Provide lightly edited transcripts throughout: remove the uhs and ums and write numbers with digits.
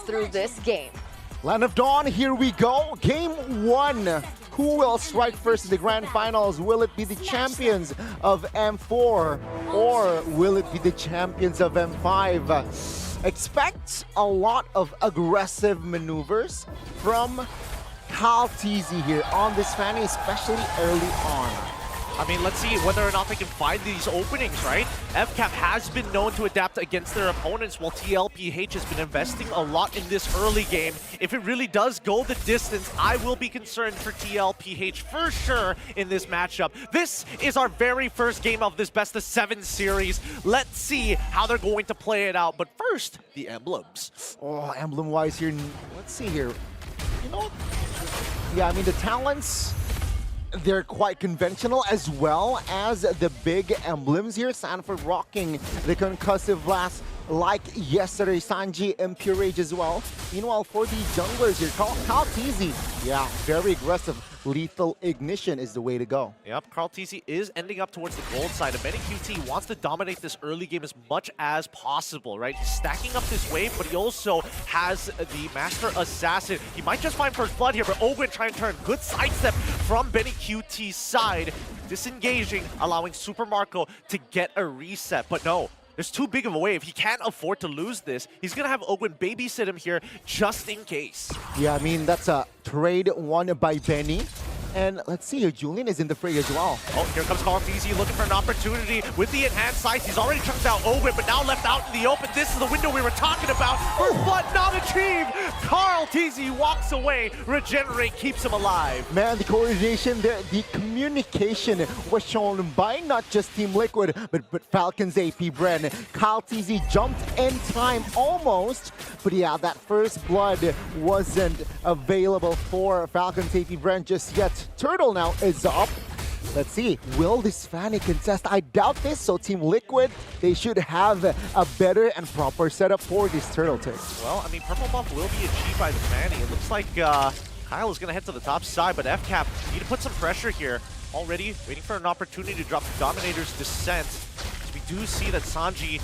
through this game. Land of Dawn, here we go. Game 1. Who will strike first in the grand finals? Will it be the champions of M4 or will it be the champions of M5? Expect a lot of aggressive maneuvers from Mlbb here on this Fanny, especially early on. I mean, let's see whether or not they can find these openings, right? FCAP has been known to adapt against their opponents, while TLPH has been investing a lot in this early game. If it really does go the distance, I will be concerned for TLPH for sure in this matchup. This is our very first game of this best of 7 series. Let's see how they're going to play it out. But first, the emblems. Oh, emblem-wise here, let's see here. You know, yeah, I mean, the talents, they're quite conventional, as well as the big emblems here. Sanford rocking the concussive blast like yesterday. Sanji Impurage as well. Meanwhile, for the junglers here, Mlbb, yeah, very aggressive. Lethal Ignition is the way to go. Yep, Mlbb is ending up towards the gold side. And ManyQT wants to dominate this early game as much as possible, right? He's stacking up this wave, but he also has the Master Assassin. He might just find first blood here, but Ogwen trying to turn. Good sidestep from ManyQT's side. Disengaging, allowing Super Marco to get a reset. But no, there's too big of a wave. He can't afford to lose this. He's going to have Ogwen babysit him here just in case. Yeah, I mean, that's a trade won by Benny. And let's see here, Julian is in the fray as well. Oh, here comes Mlbb looking for an opportunity with the enhanced sights. He's already chunked out Ogwen, but now left out in the open. This is the window we were talking about. First blood not achieved. Mlbb walks away. Regenerate keeps him alive. Man, the coordination, the communication was shown by not just Team Liquid, but Falcon's Apbren. Mlbb jumped in time almost, but yeah, that first blood wasn't available for Falcon's Apbren just yet. Turtle now is up. Let's see, will this Fanny contest? I doubt this, so Team Liquid, they should have a better and proper setup for this Turtle take. Well, I mean, purple buff will be achieved by the Fanny. It looks like Kyle is going to head to the top side, but FCAP need to put some pressure here. Already waiting for an opportunity to drop the Dominator's Descent. As we do see that Sanji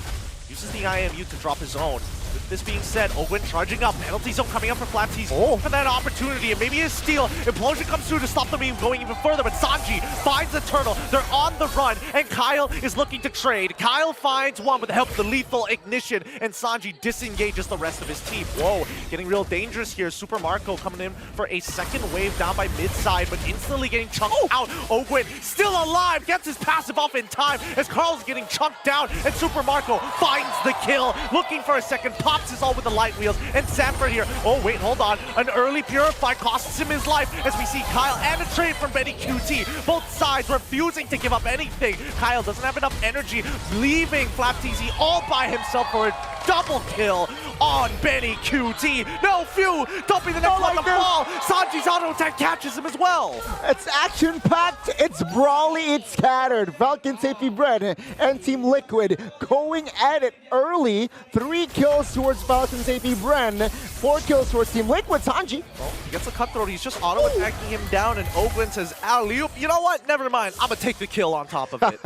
uses the IMU to drop his own. With this being said, Ogwen charging up. Penalty zone coming up for Mlbb for that opportunity. And maybe a steal. Implosion comes through to stop them even going even further. But Sanji finds the turtle. They're on the run. And Kyle is looking to trade. Kyle finds one with the help of the Lethal Ignition. And Sanji disengages the rest of his team. Whoa, getting real dangerous here. Super Marco coming in for a second wave down by mid-side. But instantly getting chunked out. Ogwen still alive. Gets his passive off in time. As Carl's getting chunked down. And Super Marco finds the kill. Looking for a second. Pops his all with the light wheels, and Sanford here. Oh wait, hold on. An early Purify costs him his life as we see Kyle and a trade from ManyQT. Both sides refusing to give up anything. Kyle doesn't have enough energy, leaving Mlbb all by himself for a double kill on ManyQT. No, Few dumping the next one to fall. Sanji's auto attack catches him as well. It's action-packed, it's brawly, it's scattered. Falcon's Apbren and Team Liquid going at it early. 3 kills towards Falcon's Apbren, 4 kills towards Team Liquid. Sanji. Well, he gets a cutthroat. He's just auto-attacking him down, and Ogwen says, alley-oop. You know what? Never mind. I'm going to take the kill on top of it.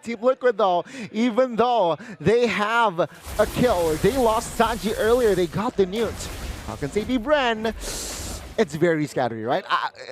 Team Liquid, though, even though they have a kill, they lost Sanji earlier. They got the newt. Falcon's Apbren. It's very scattery, right?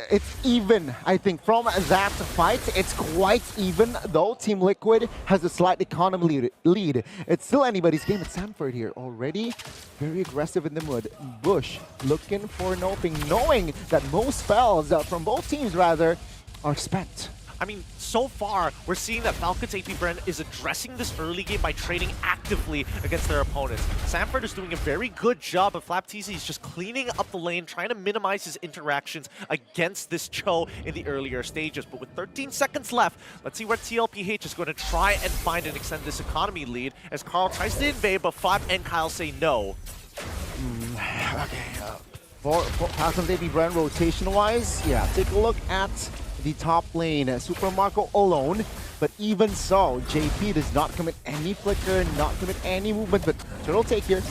It's even, I think, from that fight. It's quite even, though Team Liquid has a slight economy lead. It's still anybody's game. It's Sanford here already. Very aggressive in the mud. Bush looking for an opening, knowing that most spells from both teams, rather, are spent. I mean, so far, we're seeing that Falcon's Apbren is addressing this early game by trading actively against their opponents. Sanford is doing a very good job, but Mlbb is just cleaning up the lane, trying to minimize his interactions against this Cho in the earlier stages. But with 13 seconds left, let's see where TLPH is going to try and find and extend this economy lead as Carl tries to invade, but Flap and Kyle say no. Okay, for Falcon's Apbren rotation-wise, yeah, take a look at the top lane. Super Marco alone, but even so, JP does not commit any flicker, not commit any movement, but Turtle take here.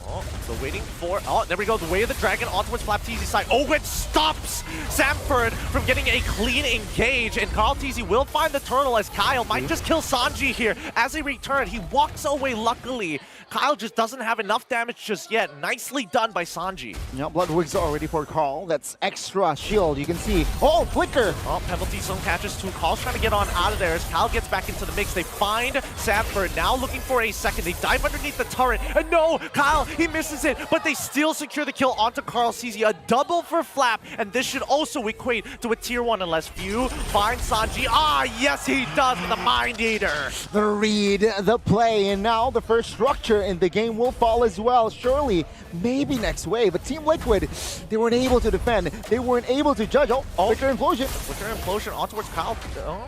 Oh, they're waiting for... Oh, there we go. The way of the dragon on towards Mlbb's side. Ogwen stops Sanford from getting a clean engage, and Mlbb will find the turtle as Kyle might just kill Sanji here. As they return, he walks away luckily Kyle just doesn't have enough damage just yet. Nicely done by Sanji. Yeah, Bloodwigs already for Carl. That's extra shield. You can see. Oh, flicker! Oh, penalty zone catches two. Carl's trying to get on out of there as Kyle gets back into the mix. They find Sanford, now looking for a second. They dive underneath the turret. And no, Kyle, he misses it, but they still secure the kill onto Carl CZ. A double for Flap, and this should also equate to a tier 1 unless Few finds Sanji. Ah, yes, he does with the Mind Eater. The read, the play, and now the first structure in the game will fall as well. Surely, maybe next wave. But Team Liquid, they weren't able to defend. They weren't able to judge. Oh, Flicker Implosion. Flicker Implosion on towards Kyle.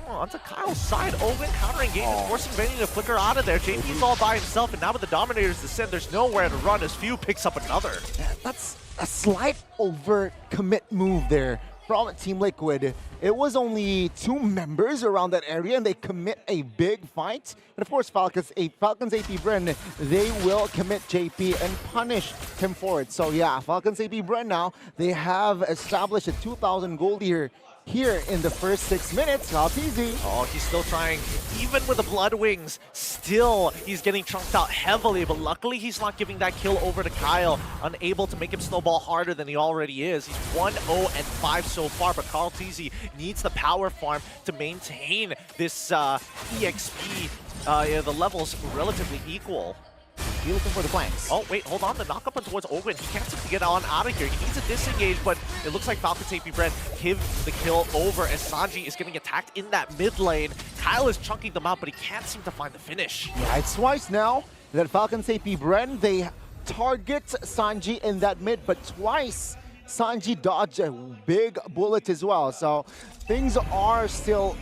Onto Kyle's side. Owen counter engage, forcing Benny to flicker out of there. JP's all by himself, and now with the Dominators descend, there's nowhere to run as Few picks up another. Yeah, that's a slight over commit move there from Team Liquid. It was only 2 members around that area, and they commit a big fight. And of course, Falcons Apbren, they will commit JP and punish him for it. So yeah, Falcons Apbren now, they have established a 2,000 gold here in the first 6 minutes. How easy. Oh, he's still trying. Even with the Blood Wings, still he's getting chunked out heavily, but luckily he's not giving that kill over to Kyle, unable to make him snowball harder than he already is. He's 1-0-5 so far, but Carl TZ needs the power farm to maintain this EXP. The levels relatively equal. He's looking for the flanks. Oh, wait, hold on. The knock up on towards Owen. He can't seem to get on out of here. He needs to disengage, but it looks like Falcon's Apbren gives the kill over as Sanji is getting attacked in that mid lane. Kyle is chunking them out, but he can't seem to find the finish. Yeah, it's twice now that Falcons Apbren, they target Sanji in that mid, but twice Sanji dodged a big bullet as well. So things are still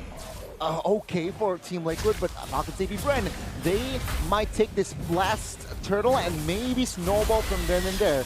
okay for Team Liquid, but Falcons Apbren, they might take this blast turtle and maybe snowball from then and there.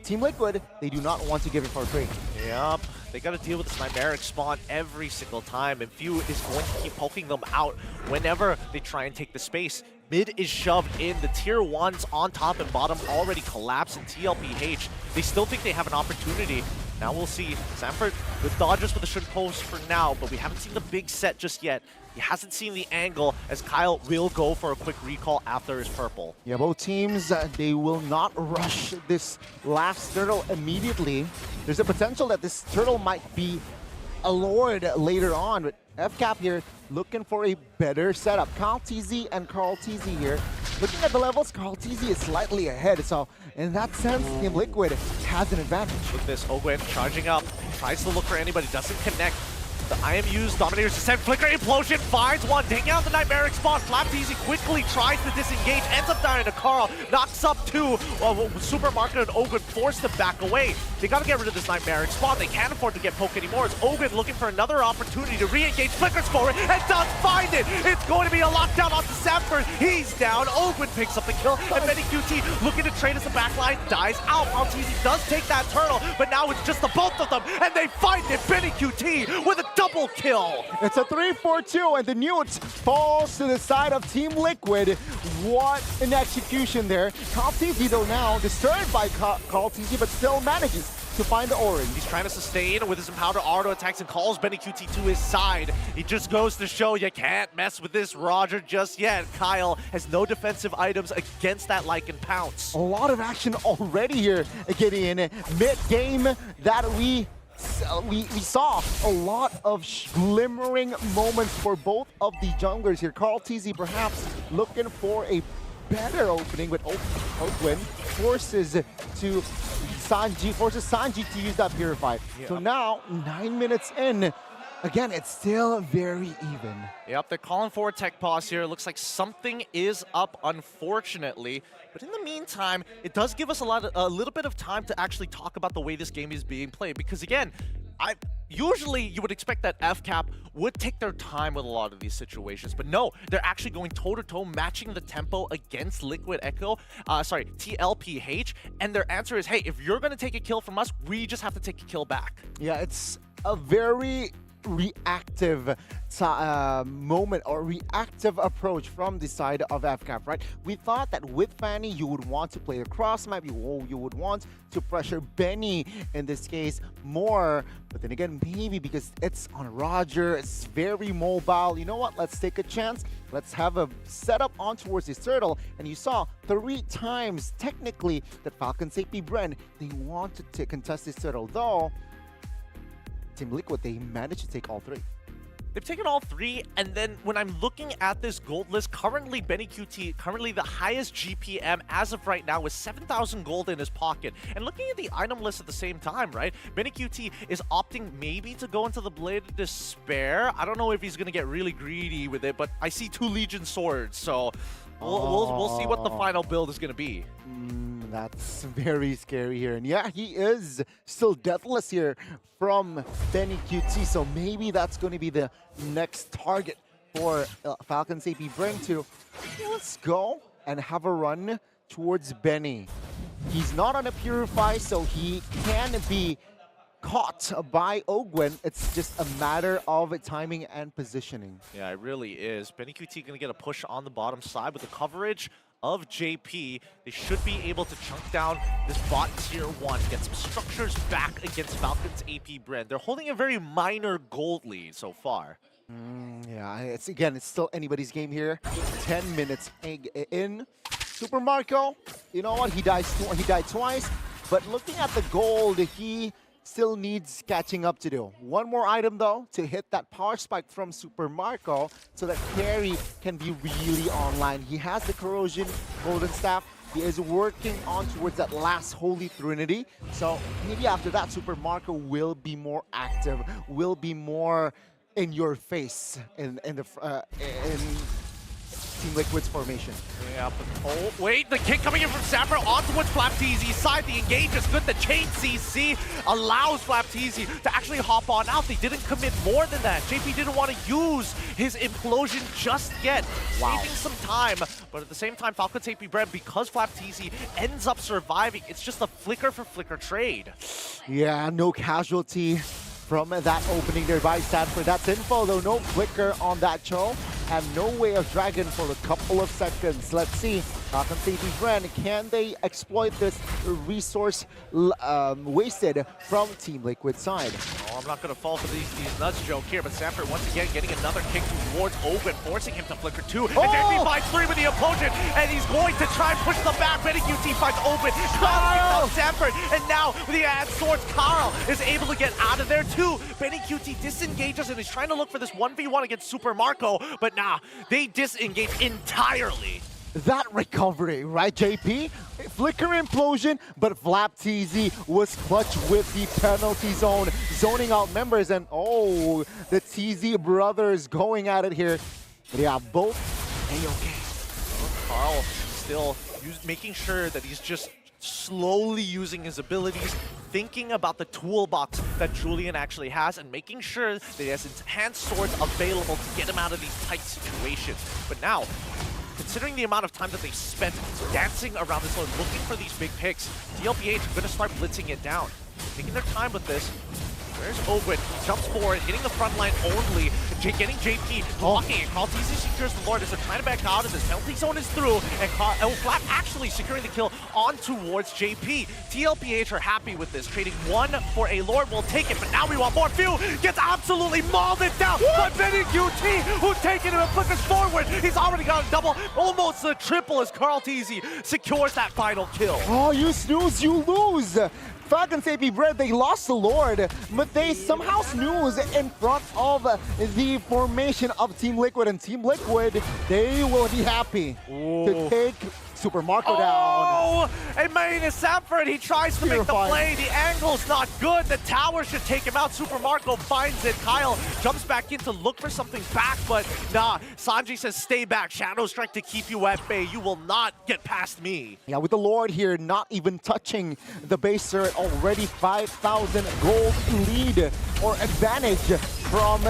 Team Liquid, they do not want to give it for free. Yep, they got to deal with this Nightmaric spawn every single time, and Few is going to keep poking them out whenever they try and take the space. Mid is shoved in, the tier 1s on top and bottom already collapse in TLPH. They still think they have an opportunity. Now we'll see. Sanford with dodges for the Shun Post for now, but we haven't seen the big set just yet. He hasn't seen the angle as Kyle will go for a quick recall after his purple. Yeah, both teams, they will not rush this last turtle immediately. There's a potential that this turtle might be allured later on, but FCap here looking for a better setup. Carl TZ and Carl TZ here. Looking at the levels, Carl TZ is slightly ahead, so in that sense, Team Liquid has an advantage. With this, Owen charging up, tries to look for anybody, doesn't connect. The IMU's Dominators descend, Flicker Implosion finds one, taking out the Nightmaric spawn. Flap Easy quickly tries to disengage, ends up dying to Carl, knocks up two. Supermarket and Ogun forced to back away. They gotta get rid of this Nightmaric spawn. They can't afford to get poked anymore. It's Ogun looking for another opportunity to re-engage. Flickers forward and does find it. It's going to be a lockdown onto Sanford. He's down. Ogun picks up the kill, and Benny QT looking to trade as the backline dies out. Maltese does take that turtle, but now it's just the both of them, and they find it. Benny QT with a double kill. It's a 3-4-2, and the Newt falls to the side of Team Liquid. What an execution there. Carl TZ, though, now disturbed by Carl TZ, but still manages to find the orange. He's trying to sustain with his empowered auto attacks and calls Benny QT to his side. He just goes to show you can't mess with this Roger just yet. Kyle has no defensive items against that Lycan Pounce. A lot of action already here, Gideon. Mid-game that we saw a lot of glimmering moments for both of the junglers here. Carl TZ perhaps looking for a better opening, but Oakland forces Sanji to use that Purify. Yeah. So now, 9 minutes in, again, it's still very even. Yep, they're calling for a tech pause here. It looks like something is up, unfortunately. But in the meantime, it does give us a little bit of time to actually talk about the way this game is being played. Because again, usually you would expect that FCap would take their time with a lot of these situations, but no, they're actually going toe-to-toe, matching the tempo against Liquid Echo, TLPH, and their answer is, hey, if you're going to take a kill from us, we just have to take a kill back. Yeah, it's a very reactive moment or reactive approach from the side of FCAP, right? We thought that with Fanny, you would want to play a cross map, you would want to pressure Benny in this case more. But then again, maybe because it's on Roger, it's very mobile. You know what? Let's take a chance. Let's have a setup on towards this turtle. And you saw 3 times technically that Falcon, Apbren, they wanted to contest this turtle, though Team Liquid, they managed to take all 3. They've taken all 3, and then when I'm looking at this gold list, currently Benny QT, currently the highest GPM as of right now with 7,000 gold in his pocket. And looking at the item list at the same time, right? Benny QT is opting maybe to go into the Blade of Despair. I don't know if he's going to get really greedy with it, but I see 2 Legion swords, so we'll see what the final build is going to be. That's very scary here. And yeah, he is still deathless here from Benny QT. So maybe that's going to be the next target for Falcon Apbren to, let's go and have a run towards Benny. He's not on a Purify, so he can be caught by Ogwen. It's just a matter of timing and positioning. Yeah, it really is. Benny QT going to get a push on the bottom side with the coverage of JP. They should be able to chunk down this bot tier 1, get some structures back against Falcon's Apbren. They're holding a very minor gold lead so far. Yeah, it's still anybody's game here. 10 minutes in. Super Marco, you know what? He died twice, but looking at the gold, he still needs catching up to do. One more item though to hit that power spike from Super Marco so that carry can be really online. He has the corrosion golden staff. He is working on towards that last holy trinity. So maybe after that, Super Marco will be more active, will be more in your face in Team Liquid's formation. Yeah, but oh wait, the kick coming in from Sapper on towards Flapteezy's side. The engage is good. The chain CC allows Flapteezy to actually hop on out. They didn't commit more than that. JP didn't want to use his implosion just yet, saving some time. But at the same time, Falcon's Apbren, because Flapteezy ends up surviving, it's just a flicker for flicker trade. Yeah, no casualty from that opening there by Stanford. That's info though, no flicker on that Cho, and no way of Dragon for a couple of seconds. Let's see, Falcon Apbren, can they exploit this resource wasted from Team Liquid side? Oh, I'm not going to fall for these nuts joke here, but Stanford once again getting another kick towards Open, forcing him to flicker 2. And JP finds 3 with the opponent, and he's going to try and push them back. Benny QT finds Open, Carl Stanford, and now with the ad swords, Carl is able to get out of there too. Benny QT disengages and he's trying to look for this 1v1 against Super Marco, but nah, they disengage entirely. That recovery, right, JP? Flicker implosion, but Flapteezy was clutch with the penalty zone, zoning out members, and oh, the TZ brothers going at it here. But yeah, both A-okay. Carl still making sure that he's just slowly using his abilities, thinking about the toolbox that Julian actually has, and making sure that he has enhanced swords available to get him out of these tight situations. But now, considering the amount of time that they spent dancing around this lane, looking for these big picks, DLPH are going to start blitzing it down. Taking their time with this. Where's Ogwen? Jumps forward, hitting the front line only. Getting JP blocking it. Flapteezy secures the Lord as they're trying to back out, as his penalty zone is through, and Flap actually securing the kill on towards JP. TLPH are happy with this, trading 1 for a Lord. We'll take it, but now we want more. Few gets absolutely mauled it down by Benny QT, who's taking him and flickers forward. He's already got a double, almost a triple, as Carl Teasy secures that final kill. Oh, you snooze, you lose. Falcon Apbren, they lost the Lord, but they somehow snooze in front of the formation of Team Liquid, and Team Liquid, they will be happy to take Super Marco down. Oh, and Main Sanford, he tries to make the play. The angle's not good. The tower should take him out. Super Marco finds it. Kyle jumps back in to look for something back, but nah. Sanji says, stay back. Shadow Strike to keep you at bay. You will not get past me. Yeah, with the Lord here not even touching the base turret, already 5,000 gold lead or advantage from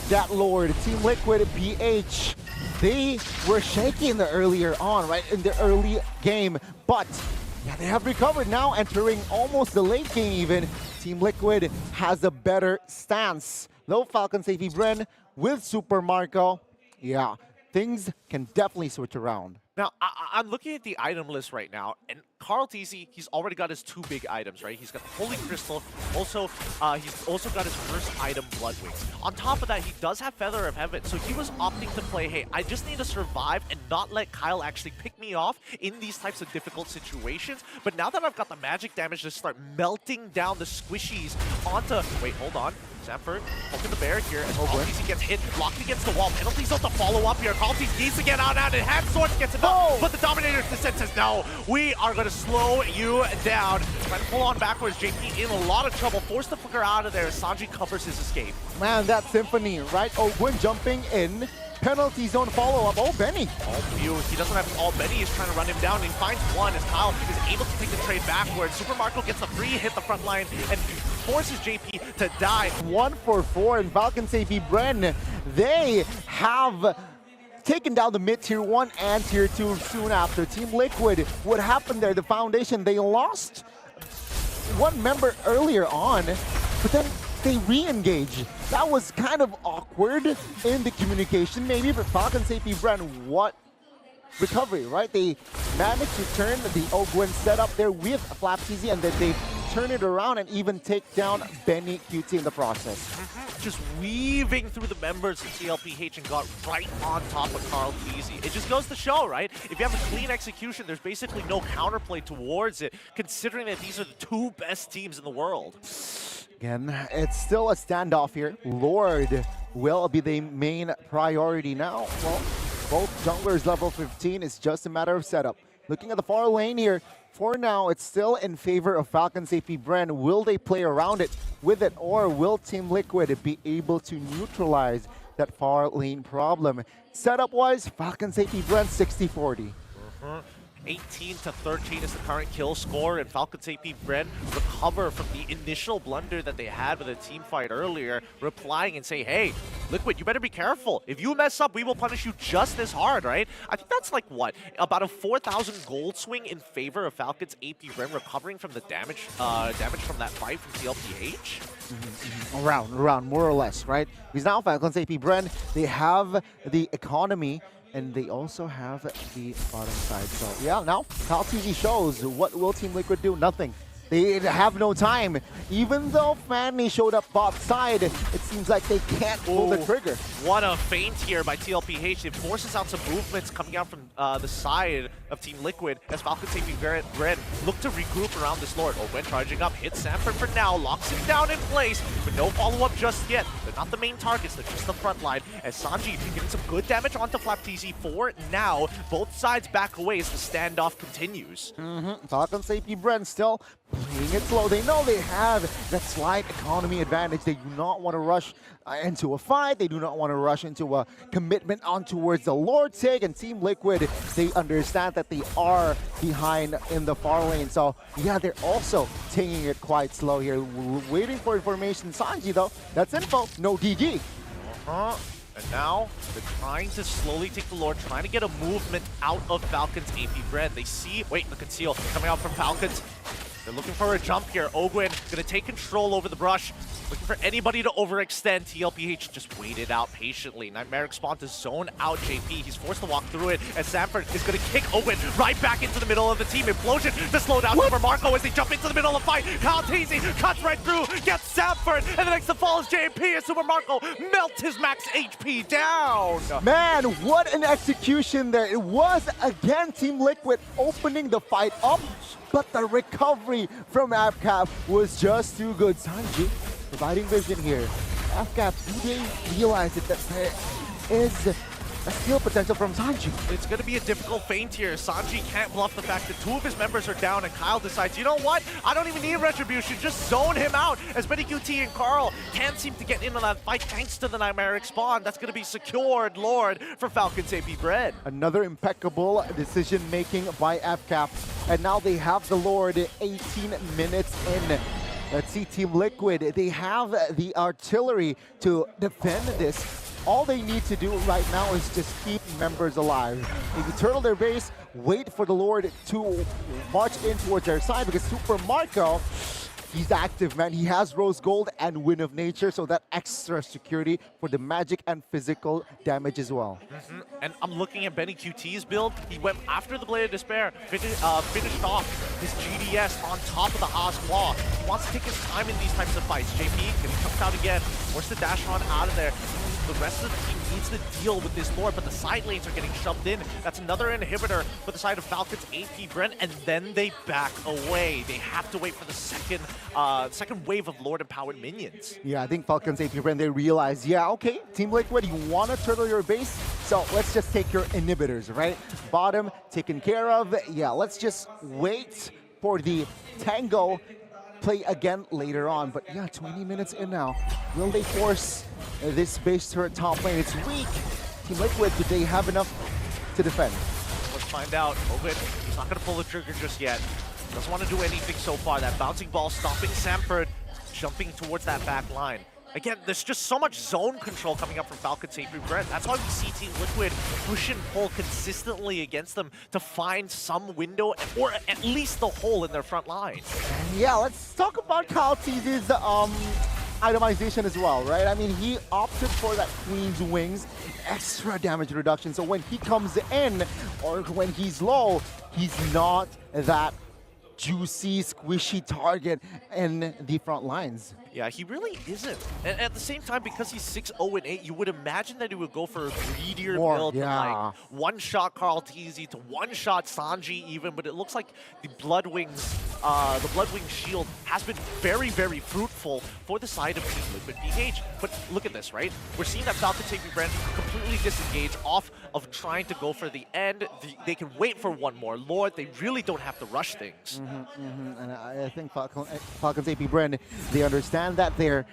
that Lord. Team Liquid, PH, they were shaky in the earlier on, right, in the early game, but yeah, they have recovered now, entering almost the late game even. Team Liquid has a better stance Though Falcon safety Bren with Super Marco, yeah, things can definitely switch around. Now, I'm looking at the item list right now, and Carl TZ, he's already got his 2 big items, right? He's got the Holy Crystal, also, he's also got his first item, Blood Wings. On top of that, he does have Feather of Heaven, so he was opting to play, hey, I just need to survive and not let Kyle actually pick me off in these types of difficult situations. But now that I've got the magic damage to start melting down the squishies onto... Wait, hold on. Sanford poking the bear here as Carl TZ gets hit, locked against the wall. Penalties on the follow-up here. Carl TZ needs to get out and Hand Sword gets him up, but the Dominator's Descent says, no, we are going to slow you down. Trying to pull on backwards. JP in a lot of trouble, forced to flicker out of there as Sanji covers his escape. Man, that Symphony, right? Ogwin jumping in. Penalty zone follow-up. Oh, Benny. All view. He doesn't have all. Benny is trying to run him down, and he finds one as Kyle is able to take the trade backwards. Super Marco gets the free hit the front line and forces JP to die. 1 for 4 in Falcon safety Bren. They have taken down the mid tier 1 and tier 2 soon after. Team Liquid, what happened there? The Foundation, they lost one member earlier on, but then they re-engage. That was kind of awkward in the communication maybe, but Falcon safety Bren, what recovery, right? They managed to turn the Ogwin setup there with Flap TZ, and then they turn it around and even take down Benny QT in the process. Just weaving through the members of TLPH and got right on top of Carl TZ. It just goes to show, right? If you have a clean execution, there's basically no counterplay towards it, considering that these are the 2 best teams in the world. Again, it's still a standoff here. Lord will be the main priority now. Well, both junglers level 15. It's just a matter of setup. Looking at the far lane here, for now, it's still in favor of Falcon safety Bren. Will they play around it with it, or will Team Liquid be able to neutralize that far lane problem? Setup-wise, Falcon safety Bren 60-40. 18-13 is the current kill score, and Falcon AP Bren recover from the initial blunder that they had with a team fight earlier, replying and say, hey, Liquid, you better be careful. If you mess up, we will punish you just as hard, right? I think that's like, what, about a 4,000 gold swing in favor of Falcon's AP Bren recovering from the damage from that fight from TLPH? Around, more or less, right? Because now Falcon's AP Bren, they have the economy, and they also have the bottom side. So yeah, now Kyle TZ shows what will Team Liquid do? Nothing. They have no time. Even though Fanny showed up bot side, it seems like they can't pull the trigger. What a feint here by TLPH. It forces out some movements coming out from the side of Team Liquid as Falcon safety Bren look to regroup around this Lord. Ogwin charging up, hits Sanford for now, locks him down in place, but no follow-up just yet. They're not the main targets, they're just the front line. As Sanji getting some good damage onto Flap TZ for now. Both sides back away as the standoff continues. Falcon safety Bren still playing it slow. They know they have that slight economy advantage. They do not want to rush into a fight. They do not want to rush into a commitment on towards the Lord take. And Team Liquid, they understand that they are behind in the far lane. So yeah, they're also taking it quite slow here. Waiting for information. Sanji though, that's info. No DG. And now, they're trying to slowly take the Lord, trying to get a movement out of Falcon's AP Bren. They see, wait, the conceal coming out from Falcons. They're looking for a jump here. Ogwin gonna take control over the brush. Looking for anybody to overextend. TLPH just waited out patiently. Nightmaric spawn to zone out JP. He's forced to walk through it as Sanford is gonna kick Ogwin right back into the middle of the team. Implosion to slow down Super Marco as they jump into the middle of the fight. Kyle TZ cuts right through, gets Sanford, and the next to fall is JP as Super Marco melts his max HP down. Man, what an execution there. It was again Team Liquid opening the fight up, but the recovery from Apcap was just too good. Sanji providing vision here. Apcap, do they realize that there is a skill potential from Sanji? It's going to be a difficult feint here. Sanji can't bluff the fact that 2 of his members are down, and Kyle decides, you know what? I don't even need Retribution. Just zone him out. As Benny QT and Carl can't seem to get into that fight thanks to the Nightmaric spawn. That's going to be secured Lord for Falcon's AP Bren. Another impeccable decision-making by Apcap. And now they have the Lord 18 minutes in. Let's see Team Liquid. They have the artillery to defend this. All they need to do right now is just keep members alive. If you turtle their base, wait for the Lord to march in towards their side, because Super Marco, he's active, man. He has Rose Gold and Wind of Nature, so that extra security for the magic and physical damage as well. And I'm looking at Benny QT's build. He went after the Blade of Despair, finished off his GDS on top of the Haas Claw. He wants to take his time in these types of fights. JP, and he comes out again, force the dash on out of there. The rest of the team needs to deal with this Lord, but the side lanes are getting shoved in. That's another inhibitor for the side of Falcon's Apbren, and then they back away. They have to wait for the second wave of Lord-empowered minions. Yeah, I think Falcon's Apbren, they realize, yeah, okay, Team Liquid, you want to turtle your base, so let's just take your inhibitors, right? Bottom taken care of. Yeah, let's just wait for the Tango play again later on. But yeah, 20 minutes in now. Will they force this base turret top lane? It's weak. Team Liquid, do they have enough to defend? Let's find out. Ovid, he's not going to pull the trigger just yet. Doesn't want to do anything so far. That bouncing ball stopping Samford, jumping towards that back line. Again, there's just so much zone control coming up from Falcon's Apbren. That's why we see Team Liquid push and pull consistently against them to find some window or at least the hole in their front line. Yeah, let's talk about Kyle T's itemization as well, right? I mean, he opted for that Queen's Wings, extra damage reduction. So when he comes in or when he's low, he's not that juicy, squishy target in the front lines. Yeah, he really isn't. And at the same time, because he's 6-0-8, you would imagine that he would go for a greedier build, yeah. like one-shot Carl TZ to one-shot Sanji even, but it looks like the Bloodwing shield has been very, very fruitful for the side of Team Liquid PH. But look at this, right? We're seeing that Falcon's Apbren completely disengage off of trying to go for the end. They can wait for one more Lord. They really don't have to rush things. And I think Falcon's Apbren, they understand that they're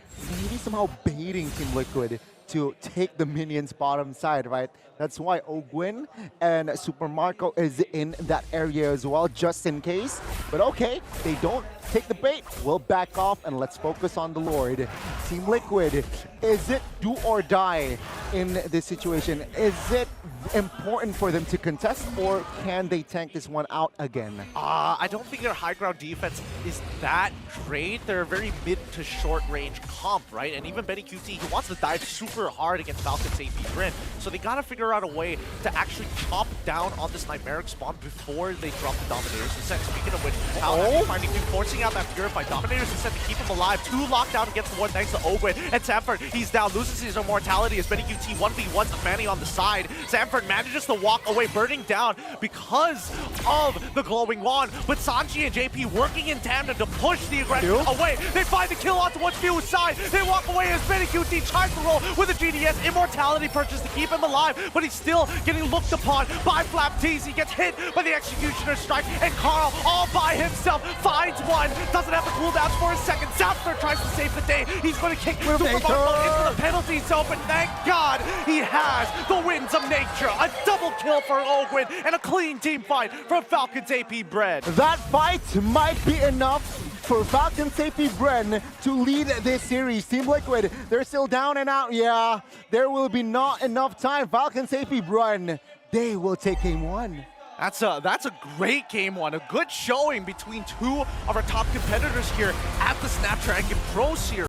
maybe somehow baiting Team Liquid to take the minions bottom side, right? That's why Ogwin and Super Marco is in that area as well, just in case. But okay, they don't take the bait. We'll back off and let's focus on the Lord. Team Liquid, is it do or die in this situation? Is it important for them to contest, or can they tank this one out again? I don't think their high ground defense is that great. They're a very mid to short range comp, right? And even Benny QT, he wants to dive super hard against Falcon's Apbren. So they gotta figure out a way to actually chop down on this Nightmaric spawn before they drop the Dominator's Descent. Speaking of which, Falcon finding him, forcing out that Purify. Dominator's Descent to keep him alive. 2 lockdown against the one thanks to Ogwin. And Samford, he's down, loses his immortality as Benny QT 1v1s a Manny on the side. Samford manages to walk away, burning down because of the glowing wand. But Sanji and JP working in tandem to push the aggression away. They find the kill onto one Few's side. They walk away as Benny QT tries to roll with a GDS immortality purchase to keep him alive, but he's still getting looked upon by Flap Tees. He gets hit by the Executioner Strike, and Carl all by himself finds one. Doesn't have the cooldowns for a second. Zapster tries to save the day. He's going to kick Super Marco into the penalty zone, but thank God he has the Winds of Nature. A double kill for Ogwin and a clean team fight from Falcon's Apbren. That fight might be enough for Falcon's Apbren to lead this series. Team Liquid, they're still down and out. Yeah, there will be not enough time. Falcon's Apbren, they will take game 1. That's a great game 1. A good showing between two of our top competitors here at the Snapdragon Pro Series.